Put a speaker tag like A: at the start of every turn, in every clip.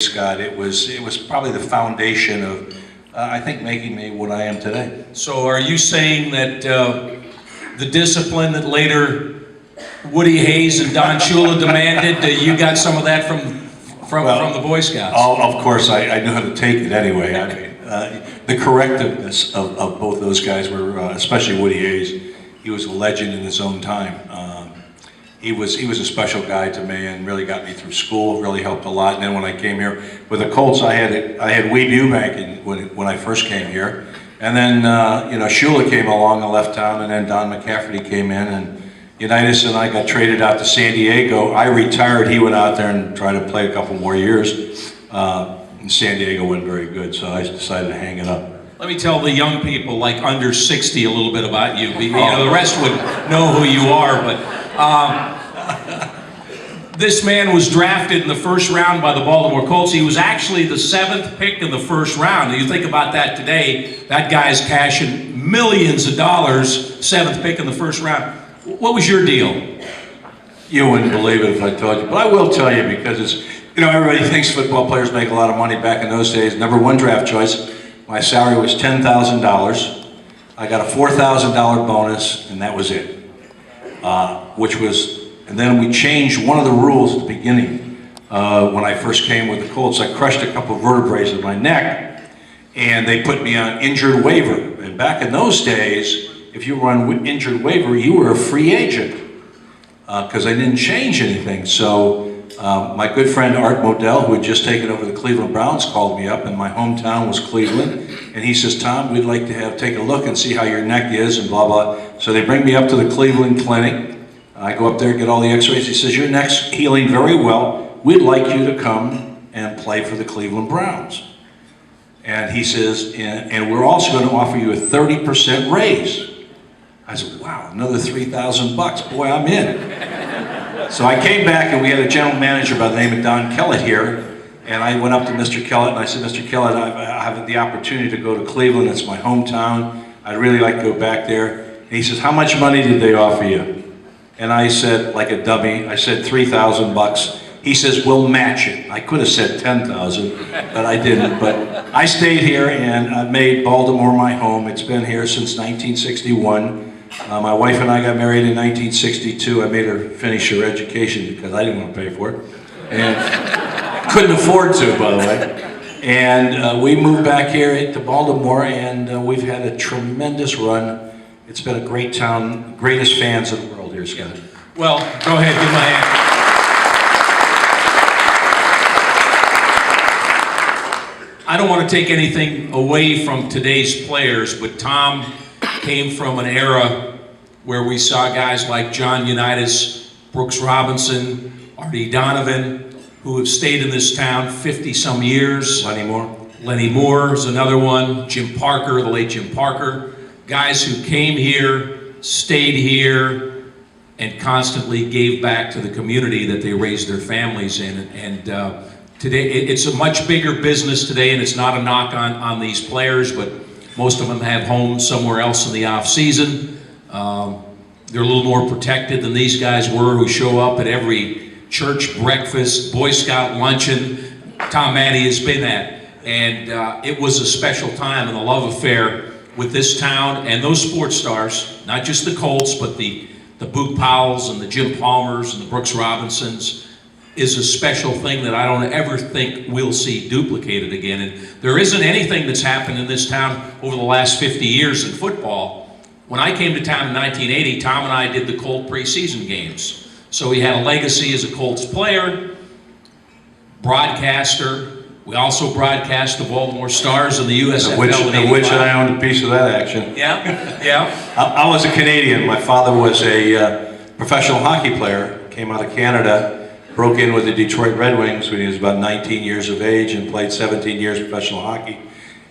A: Scott, it was probably the foundation of, I think, making me what I am today.
B: So are you saying that the discipline that later Woody Hayes and Don Shula demanded, you got some of that from the Boy Scouts?
A: Of course, I knew how to take it anyway. I mean, the correctiveness of both those guys were, especially Woody Hayes, he was a legend in his own time. He was a special guy to me and really got me through school, really helped a lot. And then when I came here with the Colts, I had Weeb Eubank when I first came here. And then, Shula came along and left town, and then Don McCafferty came in, and Unitas and I got traded out to San Diego. I retired, he went out there and tried to play a couple more years. And San Diego wasn't very good, so I decided to hang it up.
B: Let me tell the young people, like under 60, a little bit about you. The rest would know who you are, but this man was drafted in the first round by the Baltimore Colts. He was actually the 7th pick in the first round. You think about that today, that guy's cashing millions of dollars, 7th pick in the first round. What was your deal?
A: You wouldn't believe it if I told you, but I will tell you because it's, everybody thinks football players make a lot of money back in those days. Number one draft choice. My salary was $10,000. I got a $4,000 bonus, and that was it. And then we changed one of the rules at the beginning. When I first came with the Colts, I crushed a couple of vertebrae in my neck, and they put me on injured waiver. And back in those days, if you were on injured waiver, you were a free agent, because I didn't change anything. So my good friend Art Modell, who had just taken over the Cleveland Browns, called me up, and my hometown was Cleveland. And he says, Tom, we'd like to take a look and see how your neck is, and blah, blah. So they bring me up to the Cleveland Clinic. I go up there, get all the x-rays. He says, your neck's healing very well. We'd like you to come and play for the Cleveland Browns. And he says, and we're also going to offer you a 30% raise. I said, wow, another $3,000. Boy, I'm in. So I came back, and we had a general manager by the name of Don Kellett here. And I went up to Mr. Kellett, and I said, Mr. Kellett, I have the opportunity to go to Cleveland. It's my hometown. I'd really like to go back there. And he says, how much money did they offer you? And I said, like a dummy, I said $3,000. He says, we'll match it. I could have said $10,000, but I didn't. But I stayed here, and I made Baltimore my home. It's been here since 1961. My wife and I got married in 1962. I made her finish her education because I didn't want to pay for it. And couldn't afford to, by the way. And we moved back here to Baltimore, and we've had a tremendous run. It's been a great town, greatest fans in the world here, Scott.
B: Well, go ahead, give my hand. I don't want to take anything away from today's players, but Tom came from an era where we saw guys like John Unitas, Brooks Robinson, Artie Donovan, who have stayed in this town 50-some years. Lenny Moore is another one. Jim Parker, the late Jim Parker. Guys who came here, stayed here, and constantly gave back to the community that they raised their families in. And today, it's a much bigger business today, and it's not a knock on these players, but most of them have homes somewhere else in the off-season. They're a little more protected than these guys were, who show up at every church breakfast, Boy Scout luncheon Tom Manny has been at. And it was a special time and a love affair with this town and those sports stars, not just the Colts, but the Boog Powells and the Jim Palmers and the Brooks Robinsons, is a special thing that I don't ever think we'll see duplicated again. And there isn't anything that's happened in this town over the last 50 years in football. When I came to town in 1980, Tom and I did the Colt preseason games. So he had a legacy as a Colts player, broadcaster. We also broadcast the Baltimore Stars and the USFL.
A: Of which I owned a piece of that action.
B: Yeah, yeah.
A: I was a Canadian. My father was a professional hockey player, came out of Canada, broke in with the Detroit Red Wings when he was about 19 years of age and played 17 years professional hockey.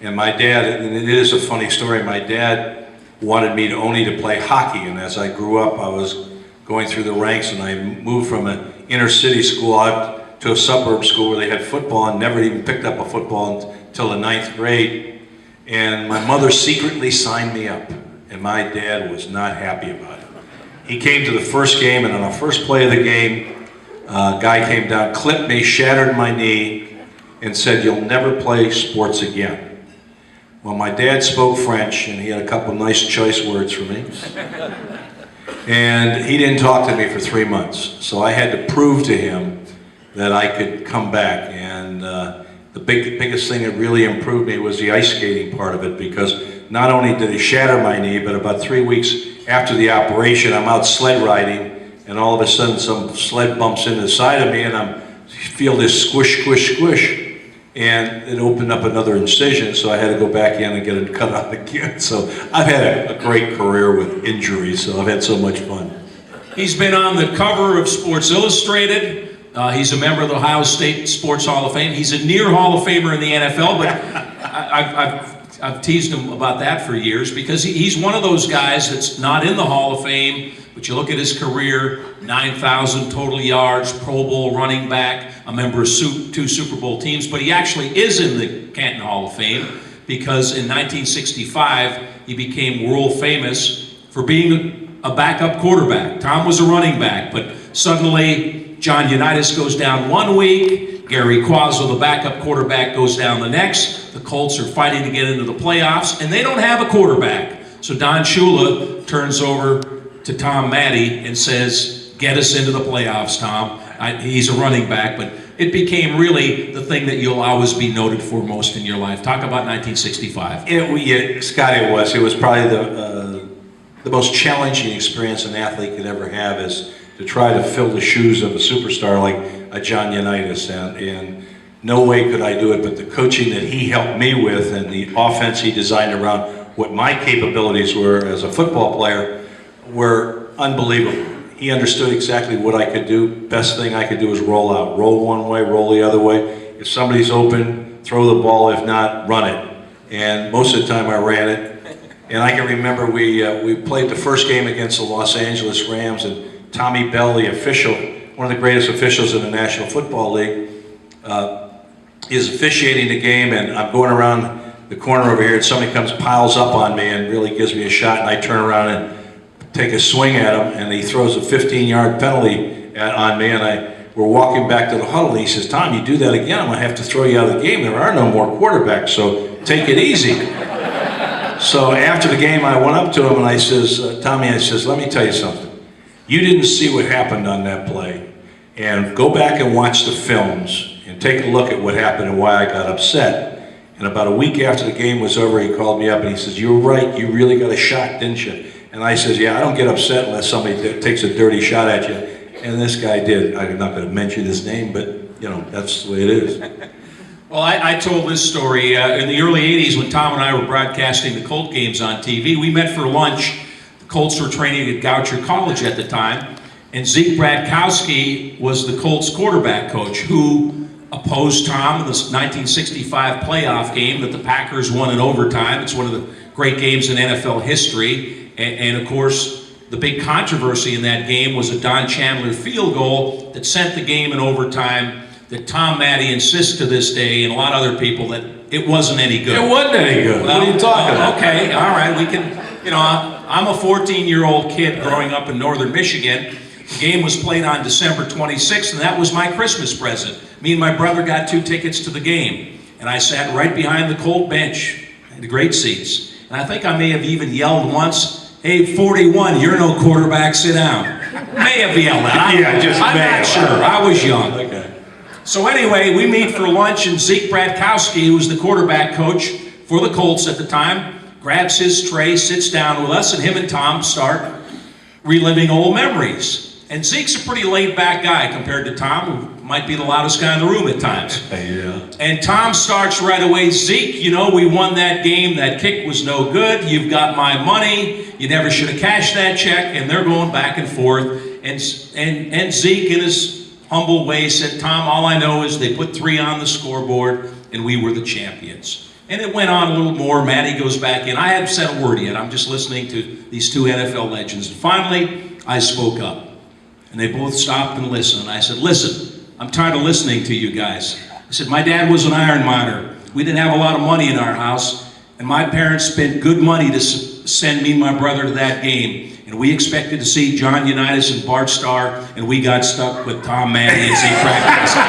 A: And my dad, and it is a funny story, my dad wanted me only to play hockey. And as I grew up, I was going through the ranks, and I moved from an inner city school out to a suburb school where they had football, and never even picked up a football until the 9th grade. And my mother secretly signed me up, and my dad was not happy about it. He came to the first game, and on the first play of the game, a guy came down, clipped me, shattered my knee, and said, "You'll never play sports again." Well, my dad spoke French, and he had a couple nice choice words for me. And he didn't talk to me for 3 months. So I had to prove to him that I could come back. And the biggest thing that really improved me was the ice skating part of it, because not only did it shatter my knee, but about 3 weeks after the operation, I'm out sled riding, and all of a sudden some sled bumps into the side of me, and I feel this squish, squish, squish. And it opened up another incision, so I had to go back in and get it cut out again. So I've had a great career with injuries, so I've had so much fun.
B: He's been on the cover of Sports Illustrated. He's a member of the Ohio State Sports Hall of Fame. He's a near Hall of Famer in the NFL, but I've teased him about that for years, because he's one of those guys that's not in the Hall of Fame, but you look at his career, 9,000 total yards, Pro Bowl running back, a member of 2 Super Bowl teams, but he actually is in the Canton Hall of Fame, because in 1965, he became world famous for being a backup quarterback. Tom was a running back, but suddenly John Unitas goes down 1 week, Gary Quazzo, the backup quarterback, goes down the next. The Colts are fighting to get into the playoffs, and they don't have a quarterback. So Don Shula turns over to Tom Matte and says, "Get us into the playoffs, Tom." He's a running back, but it became really the thing that you'll always be noted for most in your life. Talk about 1965.
A: Scott, it was probably the most challenging experience an athlete could ever have, is to try to fill the shoes of a superstar like a John Unitas, and no way could I do it, but the coaching that he helped me with and the offense he designed around what my capabilities were as a football player were unbelievable. He understood exactly what I could do. Best thing I could do was roll out. Roll one way, roll the other way. If somebody's open, throw the ball. If not, run it. And most of the time I ran it. And I can remember we played the first game against the Los Angeles Rams, and Tommy Bell, the official, one of the greatest officials in the National Football League, is officiating the game, and I'm going around the corner over here, and somebody piles up on me and really gives me a shot, and I turn around and take a swing at him, and he throws a 15-yard penalty on me, and we're walking back to the huddle, and he says, "Tom, you do that again, I'm going to have to throw you out of the game. There are no more quarterbacks, so take it easy." So after the game, I went up to him, and I says, "Tommy," I says, "let me tell you something. You didn't see what happened on that play, and go back and watch the films and take a look at what happened and why I got upset." And about a week after the game was over, he called me up, and he says, "You were right, you really got a shot, didn't you?" And I says, "Yeah, I don't get upset unless somebody takes a dirty shot at you." And this guy did. I'm not going to mention his name, but, you know, that's the way it is.
B: Well, I told this story in the early 80s when Tom and I were broadcasting the Colt games on TV. We met for lunch. The Colts were training at Goucher College at the time, and Zeke Bratkowski was the Colts quarterback coach who opposed Tom in the 1965 playoff game that the Packers won in overtime. It's one of the great games in NFL history. And of course, the big controversy in that game was a Don Chandler field goal that sent the game in overtime, that Tom Matte insists to this day, and a lot of other people, that it wasn't any good.
A: It wasn't any good.
B: Well,
A: what are you talking about?
B: Okay, all right, we can, you know, I'm a 14-year-old kid growing up in northern Michigan. The game was played on December 26th, and that was my Christmas present. Me and my brother got 2 tickets to the game, and I sat right behind the Colt bench, the great seats. And I think I may have even yelled once, "Hey, 41, you're no quarterback, sit down." May have yelled that. I'm not sure. I was young.
A: Okay.
B: So anyway, we meet for lunch, and Zeke Bratkowski, who was the quarterback coach for the Colts at the time, grabs his tray, sits down with us, and him and Tom start reliving old memories. And Zeke's a pretty laid-back guy compared to Tom, who might be the loudest guy in the room at times.
A: Yeah.
B: And Tom starts right away, "Zeke, you know, we won that game. That kick was no good. You've got my money. You never should have cashed that check." And they're going back and forth. And Zeke, in his humble way, said, "Tom, all I know is they put 3 on the scoreboard, and we were the champions." And it went on a little more. Matte goes back in. I haven't said a word yet. I'm just listening to these 2 NFL legends. And finally, I spoke up. And they both stopped and listened. And I said, "Listen, I'm tired of listening to you guys." I said, "My dad was an iron miner. We didn't have a lot of money in our house. And my parents spent good money to send me and my brother to that game. And we expected to see John Unitas and Bart Starr, and we got stuck with Tom Matte and Zeke Bratkowski."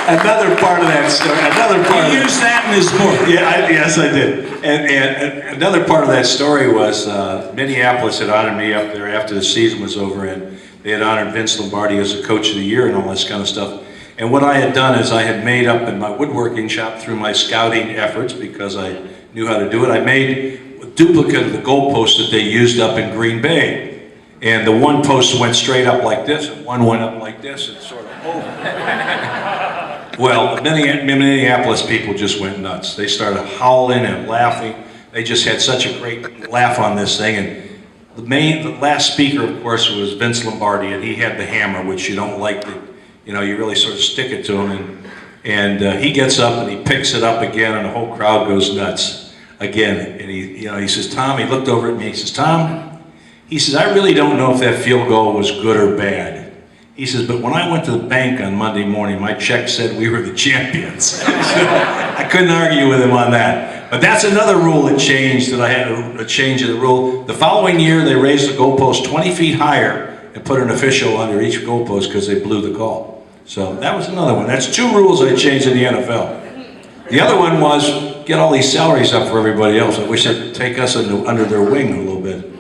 A: Another part of that story. Another part.
B: He used that in his book.
A: Yeah, yes, I did. And another part of that story was Minneapolis had honored me up there after the season was over, and they had honored Vince Lombardi as the coach of the year and all this kind of stuff. And what I had done is I had made up in my woodworking shop through my scouting efforts, because I knew how to do it. I made a duplicate of the goalpost that they used up in Green Bay. And the one post went straight up like this, and one went up like this, and sort of over. Well, the Minneapolis people just went nuts. They started howling and laughing. They just had such a great laugh on this thing. And the last speaker, of course, was Vince Lombardi, and he had the hammer, which you don't like to, you know, you really sort of stick it to him. And he gets up and he picks it up again, and the whole crowd goes nuts again. And he says, Tom, he looked over at me, he says, Tom, he says, I really don't know if that field goal was good or bad. He says, but when I went to the bank on Monday morning, my check said we were the champions. So I couldn't argue with him on that. But that's another rule that changed, that I had a change of the rule. The following year, they raised the goalpost 20 feet higher and put an official under each goalpost because they blew the call. So that was another one. That's 2 rules I changed in the NFL. The other one was get all these salaries up for everybody else. I wish they'd take us under their wing a little bit.